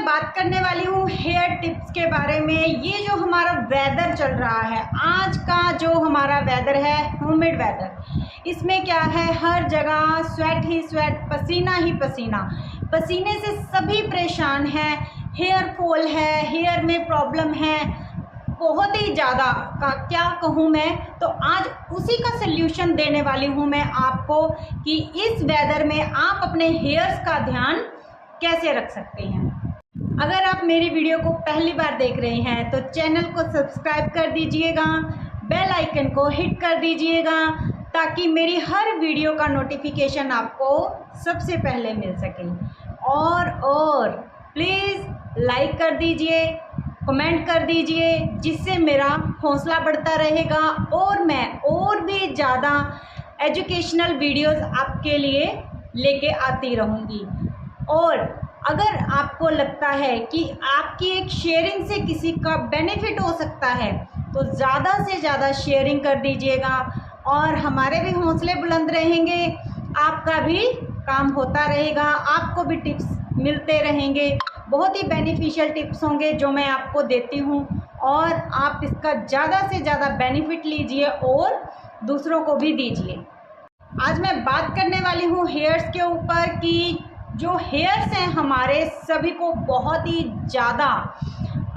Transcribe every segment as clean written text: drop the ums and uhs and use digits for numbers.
बात करने वाली हूँ हेयर टिप्स के बारे में। ये जो हमारा वेदर चल रहा है, आज का जो हमारा वेदर है, ह्यूमिड वेदर, इसमें क्या है, हर जगह स्वेट ही स्वेट, पसीना ही पसीना, पसीने से सभी परेशान हैं। हेयर फॉल है, हेयर में प्रॉब्लम है, बहुत ही ज़्यादा का क्या कहूँ मैं। तो आज उसी का सल्यूशन देने वाली हूँ मैं आपको कि इस वेदर में आप अपने हेयर्स का ध्यान कैसे रख सकते हैं। अगर आप मेरी वीडियो को पहली बार देख रहे हैं तो चैनल को सब्सक्राइब कर दीजिएगा, बेल आइकन को हिट कर दीजिएगा ताकि मेरी हर वीडियो का नोटिफिकेशन आपको सबसे पहले मिल सके। और प्लीज़ लाइक कर दीजिए, कमेंट कर दीजिए, जिससे मेरा हौसला बढ़ता रहेगा और मैं और भी ज़्यादा एजुकेशनल वीडियोस आपके लिए लेके आती रहूँगी। और अगर आपको लगता है कि आपकी एक शेयरिंग से किसी का बेनिफिट हो सकता है तो ज़्यादा से ज़्यादा शेयरिंग कर दीजिएगा और हमारे भी हौसले बुलंद रहेंगे, आपका भी काम होता रहेगा, आपको भी टिप्स मिलते रहेंगे। बहुत ही बेनिफिशियल टिप्स होंगे जो मैं आपको देती हूँ और आप इसका ज़्यादा से ज़्यादा बेनिफिट लीजिए और दूसरों को भी दीजिए। आज मैं बात करने वाली हूँ हेयर्स के ऊपर कि जो हेयर्स हैं हमारे सभी को बहुत ही ज़्यादा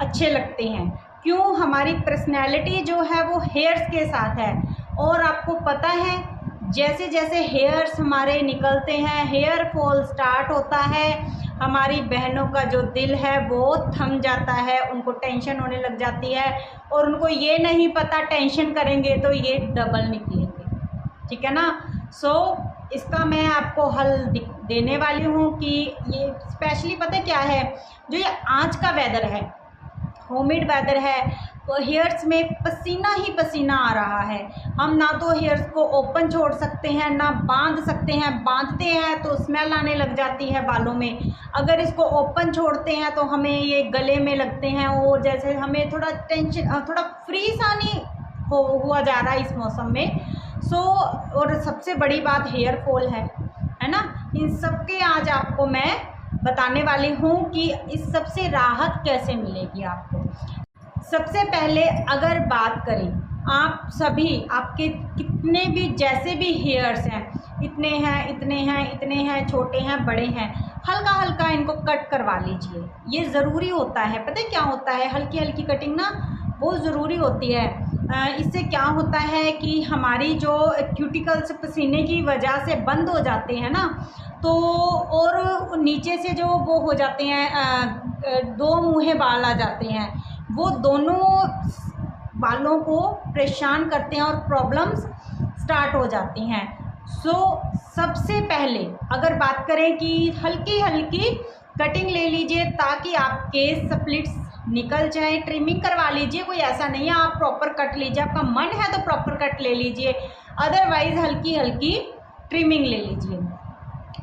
अच्छे लगते हैं। क्यों? हमारी पर्सनैलिटी जो है वो हेयर्स के साथ है। और आपको पता है जैसे जैसे हेयर्स हमारे निकलते हैं, हेयर फॉल स्टार्ट होता है, हमारी बहनों का जो दिल है वो थम जाता है, उनको टेंशन होने लग जाती है और उनको ये नहीं पता टेंशन करेंगे तो ये डबल निकलेंगे, ठीक है ना। इसका मैं आपको हल देने वाली हूँ कि ये स्पेशली पता क्या है, जो ये आज का वेदर है, ह्यूमिड वेदर है, तो हेयर्स में पसीना ही पसीना आ रहा है। हम ना तो हेयर्स को ओपन छोड़ सकते हैं ना बांध सकते हैं, बांधते हैं तो स्मेल आने लग जाती है बालों में। अगर इसको ओपन छोड़ते हैं तो हमें ये गले में लगते हैं और जैसे हमें थोड़ा टेंशन, थोड़ा फ्री सा नहीं हुआ जा रहा है इस मौसम में। और सबसे बड़ी बात हेयर फॉल है ना। इन सब के आज आपको मैं बताने वाली हूँ कि इस सब से राहत कैसे मिलेगी आपको। सबसे पहले अगर बात करें, आप सभी, आपके कितने भी जैसे भी हेयर्स हैं, इतने हैं, इतने हैं, इतने हैं, छोटे हैं, बड़े हैं, हल्का हल्का इनको कट करवा लीजिए। ये ज़रूरी होता है। पता है क्या होता है, हल्की हल्की कटिंग ना बहुत ज़रूरी होती है। इससे क्या होता है कि हमारी जो क्यूटिकल्स पसीने की वजह से बंद हो जाते हैं ना, तो और नीचे से जो वो हो जाते हैं, दो मुँहे बाल आ जाते हैं, वो दोनों बालों को परेशान करते हैं और प्रॉब्लम्स स्टार्ट हो जाती हैं। सबसे पहले अगर बात करें कि हल्की हल्की कटिंग ले लीजिए ताकि आपके स्प्लिट्स निकल जाए। ट्रिमिंग करवा लीजिए, कोई ऐसा नहीं है आप प्रॉपर कट लीजिए, आपका मन है तो प्रॉपर कट ले लीजिए, अदरवाइज़ हल्की हल्की ट्रिमिंग ले लीजिए।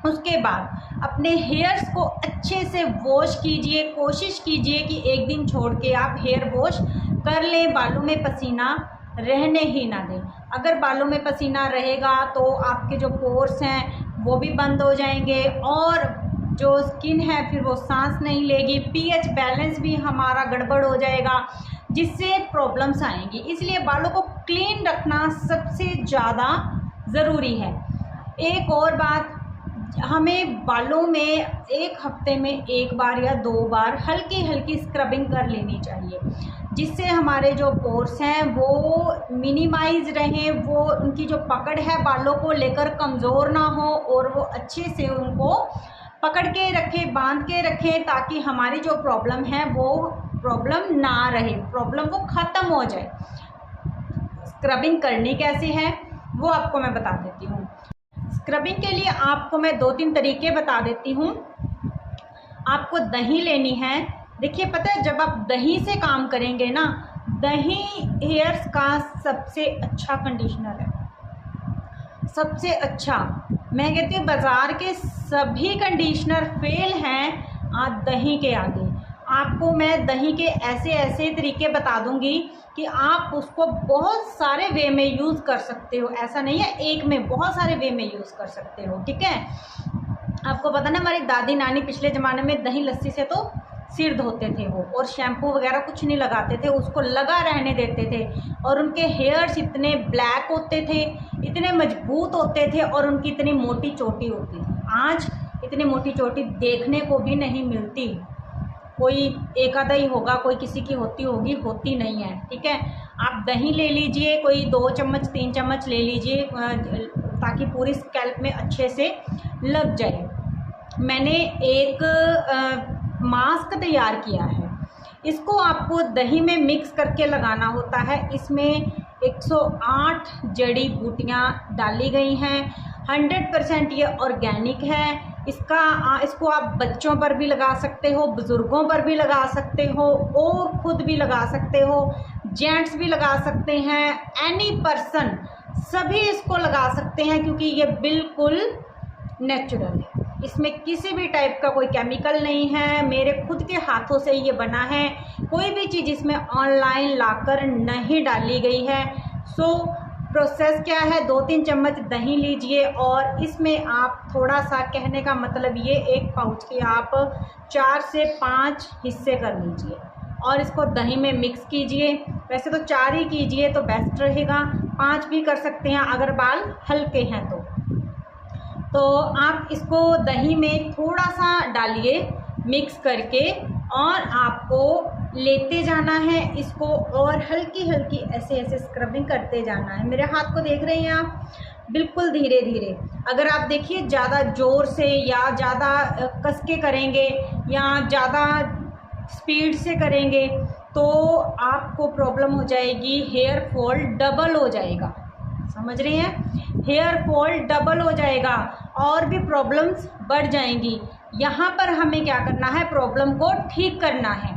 उसके बाद अपने हेयर्स को अच्छे से वॉश कीजिए। कोशिश कीजिए कि एक दिन छोड़ के आप हेयर वॉश कर लें, बालों में पसीना रहने ही ना दें। अगर बालों में पसीना रहेगा तो आपके जो पोर्स हैं वो भी बंद हो जाएंगे और जो स्किन है फिर वो सांस नहीं लेगी, पीएच बैलेंस भी हमारा गड़बड़ हो जाएगा, जिससे प्रॉब्लम्स आएंगी। इसलिए बालों को क्लीन रखना सबसे ज़्यादा ज़रूरी है। एक और बात, हमें बालों में एक हफ्ते में एक बार या 2 बार हल्की हल्की स्क्रबिंग कर लेनी चाहिए, जिससे हमारे जो पोर्स हैं वो मिनिमाइज रहें, वो उनकी जो पकड़ है बालों को लेकर कमज़ोर ना हो और वो अच्छे से उनको पकड़ के रखें, बांध के रखें, ताकि हमारी जो प्रॉब्लम है वो प्रॉब्लम ना रहे, प्रॉब्लम वो ख़त्म हो जाए। स्क्रबिंग करनी कैसे है वो आपको मैं बता देती हूँ। स्क्रबिंग के लिए आपको मैं 2-3 तरीके बता देती हूँ। आपको दही लेनी है। देखिए पता है, जब आप दही से काम करेंगे ना, दही हेयर्स का सबसे अच्छा कंडीशनर है, सबसे अच्छा। मैं कहती हूँ बाज़ार के सभी कंडीशनर फेल हैं आज दही के आगे। आपको मैं दही के ऐसे ऐसे तरीके बता दूंगी कि आप उसको बहुत सारे वे में यूज़ कर सकते हो। ऐसा नहीं है एक में, बहुत सारे वे में यूज़ कर सकते हो, ठीक है। आपको पता ना, हमारी दादी नानी पिछले ज़माने में दही लस्सी से तो सिर धोते थे वो, और शैम्पू वगैरह कुछ नहीं लगाते थे, उसको लगा रहने देते थे, और उनके हेयर्स इतने ब्लैक होते थे, इतने मजबूत होते थे, और उनकी इतनी मोटी चोटी होती थी। आज इतनी मोटी चोटी देखने को भी नहीं मिलती, कोई एक आधा ही होगा, कोई किसी की होती होगी, होती नहीं है। ठीक है, आप दही ले लीजिए, कोई 2 चम्मच 3 चम्मच ले लीजिए, ताकि पूरी स्कैल्प में अच्छे से लग जाए। मैंने एक मास्क तैयार किया है, इसको आपको दही में मिक्स करके लगाना होता है। इसमें 108 जड़ी बूटियाँ डाली गई हैं, 100% ये ऑर्गेनिक है। इसको आप बच्चों पर भी लगा सकते हो, बुज़ुर्गों पर भी लगा सकते हो, और ख़ुद भी लगा सकते हो, जेंट्स भी लगा सकते हैं, एनी पर्सन सभी इसको लगा सकते हैं, क्योंकि ये बिल्कुल नेचुरल है। इसमें किसी भी टाइप का कोई केमिकल नहीं है, मेरे खुद के हाथों से ये बना है, कोई भी चीज़ इसमें ऑनलाइन लाकर नहीं डाली गई है। प्रोसेस क्या है, 2-3 चम्मच दही लीजिए, और इसमें आप थोड़ा सा, कहने का मतलब ये एक पाउच के आप 4 से 5 हिस्से कर लीजिए, और इसको दही में मिक्स कीजिए। वैसे तो 4 ही कीजिए तो बेस्ट रहेगा, 5 भी कर सकते हैं अगर बाल हल्के हैं तो आप इसको दही में थोड़ा सा डालिए मिक्स करके, और आपको लेते जाना है इसको, और हल्की हल्की ऐसे ऐसे स्क्रबिंग करते जाना है। मेरे हाथ को देख रहे हैं आप, बिल्कुल धीरे धीरे। अगर आप देखिए ज़्यादा ज़ोर से या ज़्यादा कस के करेंगे या ज़्यादा स्पीड से करेंगे तो आपको प्रॉब्लम हो जाएगी, हेयर फॉल डबल हो जाएगा। समझ रहे हैं, हेयर फॉल डबल हो जाएगा और भी प्रॉब्लम्स बढ़ जाएंगी। यहाँ पर हमें क्या करना है, प्रॉब्लम को ठीक करना है।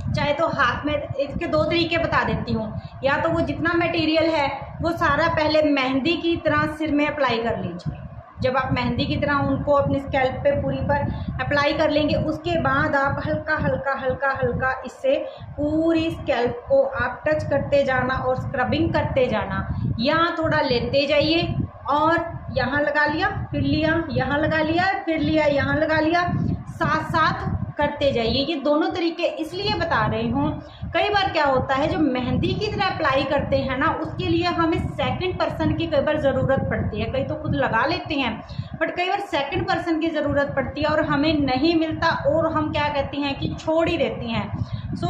चाहे तो हाथ में, इसके 2 तरीके बता देती हूँ। या तो वो जितना मटेरियल है वो सारा पहले मेहंदी की तरह सिर में अप्लाई कर लीजिए। जब आप मेहंदी की तरह उनको अपनी स्कैल्प पे पूरी पर अप्लाई कर लेंगे, उसके बाद आप हल्का हल्का हल्का हल्का इससे पूरी स्कैल्प को आप टच करते जाना और स्क्रबिंग करते जाना। यहाँ थोड़ा लेते जाइए और यहाँ लगा लिया, फिर लिया, यहाँ लगा लिया, फिर लिया, यहाँ लगा लिया, साथ साथ करते जाइए। ये दोनों तरीके इसलिए बता रही हूँ, कई बार क्या होता है, जो मेहंदी की तरह अप्लाई करते हैं ना, उसके लिए हमें सेकंड पर्सन की कई बार ज़रूरत पड़ती है। कई तो खुद लगा लेते हैं, बट कई बार सेकंड पर्सन की ज़रूरत पड़ती है और हमें नहीं मिलता, और हम क्या कहती हैं कि छोड़ ही देती हैं।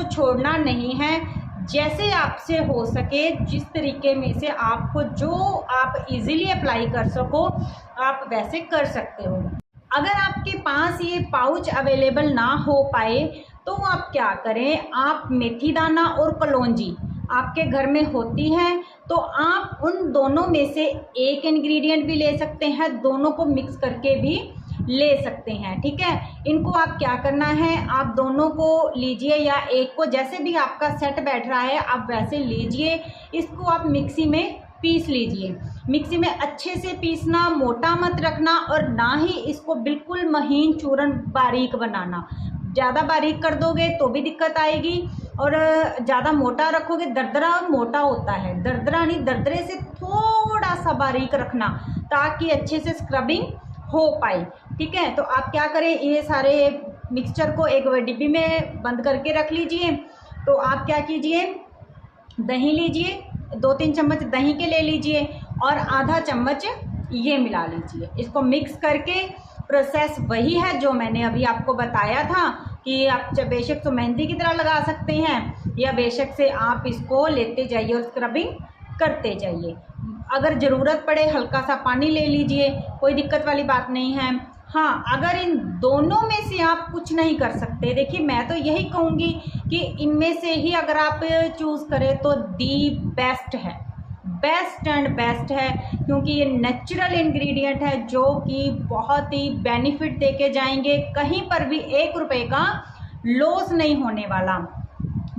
छोड़ना नहीं है, जैसे आपसे हो सके, जिस तरीके में से आपको जो आप इजीली अप्लाई कर सको, आप वैसे कर सकते हो। अगर आपके पास ये पाउच अवेलेबल ना हो पाए तो आप क्या करें, आप मेथी दाना और कलौंजी आपके घर में होती है तो आप उन दोनों में से एक इंग्रेडिएंट भी ले सकते हैं, दोनों को मिक्स करके भी ले सकते हैं। ठीक है, इनको आप क्या करना है, आप दोनों को लीजिए या एक को, जैसे भी आपका सेट बैठ रहा है आप वैसे लीजिए। इसको आप मिक्सी में पीस लीजिए। मिक्सी में अच्छे से पीसना, मोटा मत रखना, और ना ही इसको बिल्कुल महीन चूरन बारीक बनाना। ज़्यादा बारीक कर दोगे तो भी दिक्कत आएगी, और ज़्यादा मोटा रखोगे, दरदरा मोटा होता है, दरदरा नहीं, दरदरे से थोड़ा सा बारीक रखना ताकि अच्छे से स्क्रबिंग हो पाए। ठीक है, तो आप क्या करें, ये सारे मिक्सचर को एक डिब्बी में बंद करके रख लीजिए। तो आप क्या कीजिए, दही लीजिए, 2-3 चम्मच दही के ले लीजिए और आधा चम्मच ये मिला लीजिए। इसको मिक्स करके, प्रोसेस वही है जो मैंने अभी आपको बताया था कि आप बेशक तो मेहंदी की तरह लगा सकते हैं, या बेशक से आप इसको लेते जाइए और स्क्रबिंग करते जाइए। अगर ज़रूरत पड़े हल्का सा पानी ले लीजिए, कोई दिक्कत वाली बात नहीं है। हाँ, अगर इन दोनों में से आप कुछ नहीं कर सकते, देखिए मैं तो यही कहूँगी कि इनमें से ही अगर आप चूज़ करें तो दी बेस्ट है, बेस्ट एंड बेस्ट है, क्योंकि ये नेचुरल इंग्रेडिएंट है जो कि बहुत ही बेनिफिट दे के जाएंगे। कहीं पर भी 1 रुपये का लॉस नहीं होने वाला।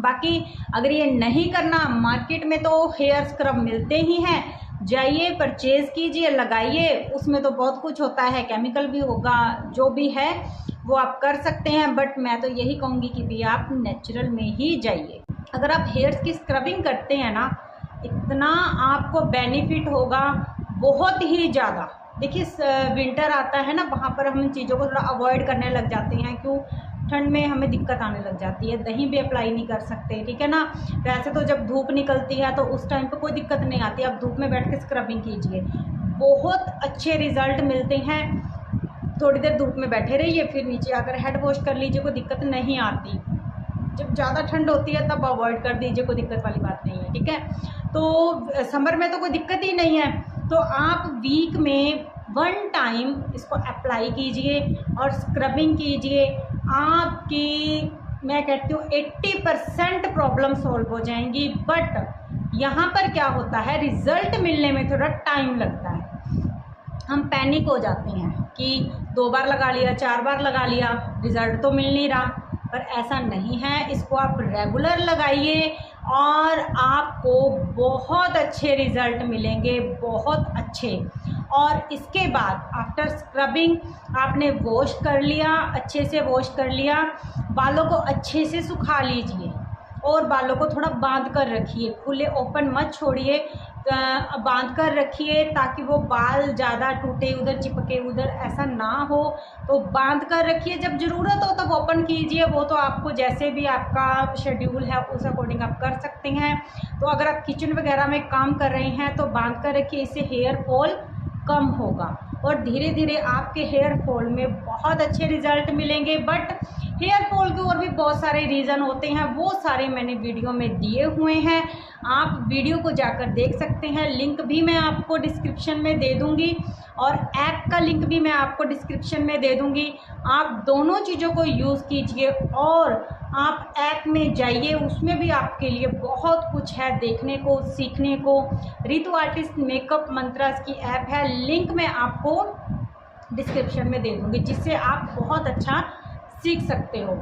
बाकी अगर ये नहीं करना, मार्केट में तो हेयर स्क्रब मिलते ही हैं, जाइए परचेज़ कीजिए, लगाइए, उसमें तो बहुत कुछ होता है, केमिकल भी होगा, जो भी है वो आप कर सकते हैं। बट मैं तो यही कहूँगी कि भी आप नेचुरल में ही जाइए। अगर आप हेयर्स की स्क्रबिंग करते हैं ना, इतना आपको बेनिफिट होगा, बहुत ही ज़्यादा। देखिए विंटर आता है ना, वहाँ पर हम इन चीज़ों को थोड़ा अवॉइड करने लग जाते हैं। क्यों, ठंड में हमें दिक्कत आने लग जाती है, दही भी अप्लाई नहीं कर सकते, ठीक है ना। वैसे तो जब धूप निकलती है तो उस टाइम पे कोई दिक्कत नहीं आती, आप धूप में बैठ के स्क्रबिंग कीजिए, बहुत अच्छे रिजल्ट मिलते हैं। थोड़ी देर धूप में बैठे रहिए, फिर नीचे आकर हेड वॉश कर लीजिए, कोई दिक्कत नहीं आती। जब ज़्यादा ठंड होती है तब अवॉइड कर दीजिए, कोई दिक्कत वाली बात नहीं है, ठीक है। तो समर में तो कोई दिक्कत ही नहीं है, तो आप वीक में 1 टाइम इसको अप्लाई कीजिए और स्क्रबिंग कीजिए। आपकी मैं कहती हूँ 80% प्रॉब्लम सॉल्व हो जाएंगी। बट यहाँ पर क्या होता है, रिज़ल्ट मिलने में थोड़ा टाइम लगता है। हम पैनिक हो जाते हैं कि 2 बार लगा लिया, 4 बार लगा लिया, रिज़ल्ट तो मिल नहीं रहा, पर ऐसा नहीं है। इसको आप रेगुलर लगाइए और आपको बहुत अच्छे रिज़ल्ट मिलेंगे, बहुत अच्छे। और इसके बाद आफ्टर स्क्रबिंग आपने वॉश कर लिया, अच्छे से वॉश कर लिया, बालों को अच्छे से सुखा लीजिए और बालों को थोड़ा बांध कर रखिए, खुले ओपन मत छोड़िए, बांध कर रखिए ताकि वो बाल ज़्यादा टूटे उधर चिपके उधर, ऐसा ना हो। तो बांध कर रखिए, जब ज़रूरत हो तब ओपन कीजिए, वो तो आपको जैसे भी आपका शेड्यूल है उस अकॉर्डिंग आप कर सकते हैं। तो अगर आप किचन वगैरह में काम कर रहे हैं तो बांध कर रखिए, इससे हेयर फॉल कम होगा और धीरे धीरे आपके हेयर फॉल में बहुत अच्छे रिजल्ट मिलेंगे। बट हेयर फॉल के और भी बहुत सारे रीज़न होते हैं, वो सारे मैंने वीडियो में दिए हुए हैं, आप वीडियो को जाकर देख सकते हैं। लिंक भी मैं आपको डिस्क्रिप्शन में दे दूंगी और ऐप का लिंक भी मैं आपको डिस्क्रिप्शन में दे दूंगी। आप दोनों चीज़ों को यूज़ कीजिए और आप ऐप में जाइए, उसमें भी आपके लिए बहुत कुछ है देखने को, सीखने को। रितु आर्टिस्ट मेकअप मंत्रास की ऐप है, लिंक मैं आपको डिस्क्रिप्शन में दे दूंगी, जिससे आप बहुत अच्छा सीख सकते हो।